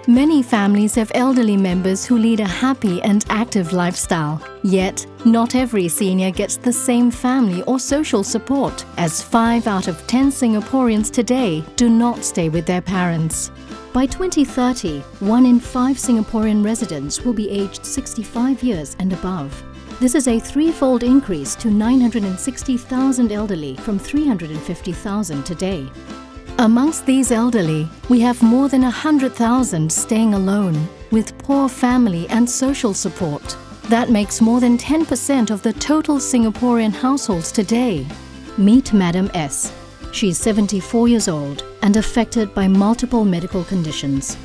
Many families have elderly members who lead a happy and active lifestyle. Yet, not every senior gets the same family or social support, as 5 out of 10 Singaporeans today do not stay with their parents. By 2030, 1 in 5 Singaporean residents will be aged 65 years and above. This is a threefold increase to 960,000 elderly from 350,000 today. Amongst these elderly, we have more than 100,000 staying alone, with poor family and social support. That makes more than 10% of the total Singaporean households today. Meet Madam S. She's 74 years old and affected by multiple medical conditions.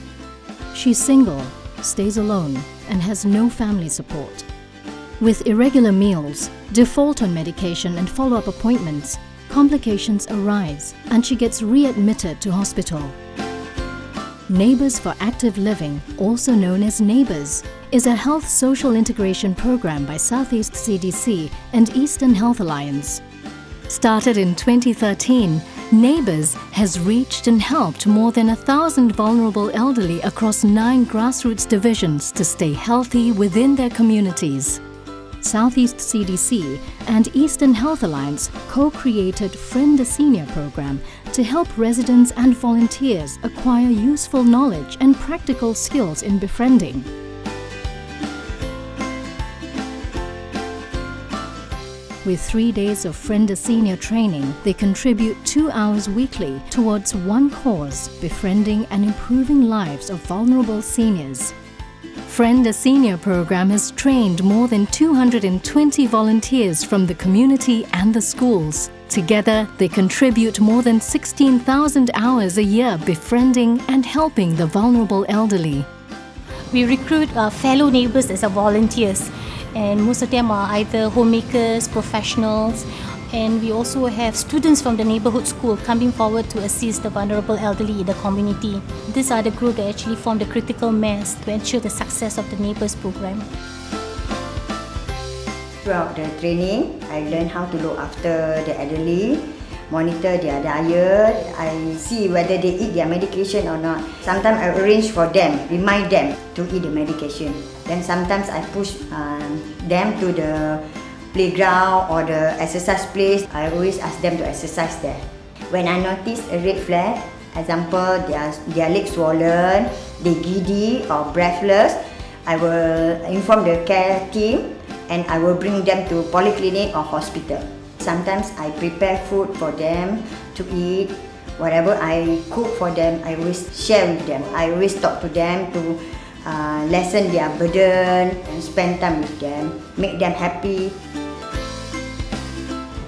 She's single, stays alone, and has no family support. With irregular meals, default on medication and follow-up appointments, complications arise and she gets readmitted to hospital. Neighbours for Active Living, also known as Neighbours, is a health social integration program by Southeast CDC and Eastern Health Alliance. Started in 2013, Neighbours has reached and helped more than 1,000 vulnerable elderly across 9 grassroots divisions to stay healthy within their communities. Southeast CDC and Eastern Health Alliance co-created Friend a Senior program to help residents and volunteers acquire useful knowledge and practical skills in befriending. With 3 days of Friend a Senior training, they contribute 2 hours weekly towards one cause: befriending and improving lives of vulnerable seniors. Friend a Senior program has trained more than 220 volunteers from the community and the schools. Together, they contribute more than 16,000 hours a year befriending and helping the vulnerable elderly. We recruit fellow neighbours as our volunteers, and most of them are either homemakers, professionals, and we also have students from the neighbourhood school coming forward to assist the vulnerable elderly in the community. These are the group that actually form the critical mass to ensure the success of the Neighbours program. Throughout the training, I learned how to look after the elderly, monitor their diet. I see whether they eat their medication or not. Sometimes I arrange for them, remind them to eat the medication. Then sometimes I push them to the playground or the exercise place. I always ask them to exercise there. When I notice a red flag, example, their legs swollen, they giddy or breathless, I will inform the care team and I will bring them to polyclinic or hospital. Sometimes I prepare food for them to eat. Whatever I cook for them, I always share with them. I always talk to them to lessen their burden and spend time with them, make them happy.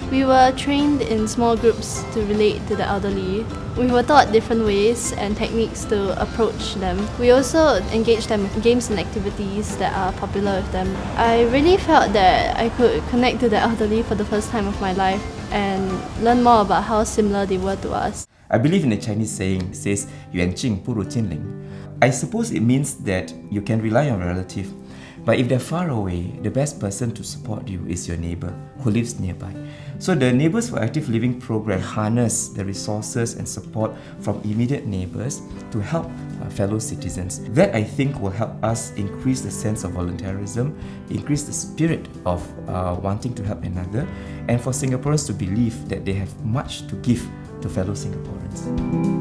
We were trained in small groups to relate to the elderly. We were taught different ways and techniques to approach them. We also engaged them with games and activities that are popular with them. I really felt that I could connect to the elderly for the first time of my life and learn more about how similar they were to us. I believe in a Chinese saying, says, 远近不如近邻. I suppose it means that you can rely on a relative. But if they're far away, the best person to support you is your neighbour who lives nearby. So the Neighbours for Active Living program harness the resources and support from immediate neighbours to help fellow citizens. That, I think, will help us increase the sense of volunteerism, increase the spirit of wanting to help another, and for Singaporeans to believe that they have much to give to fellow Singaporeans.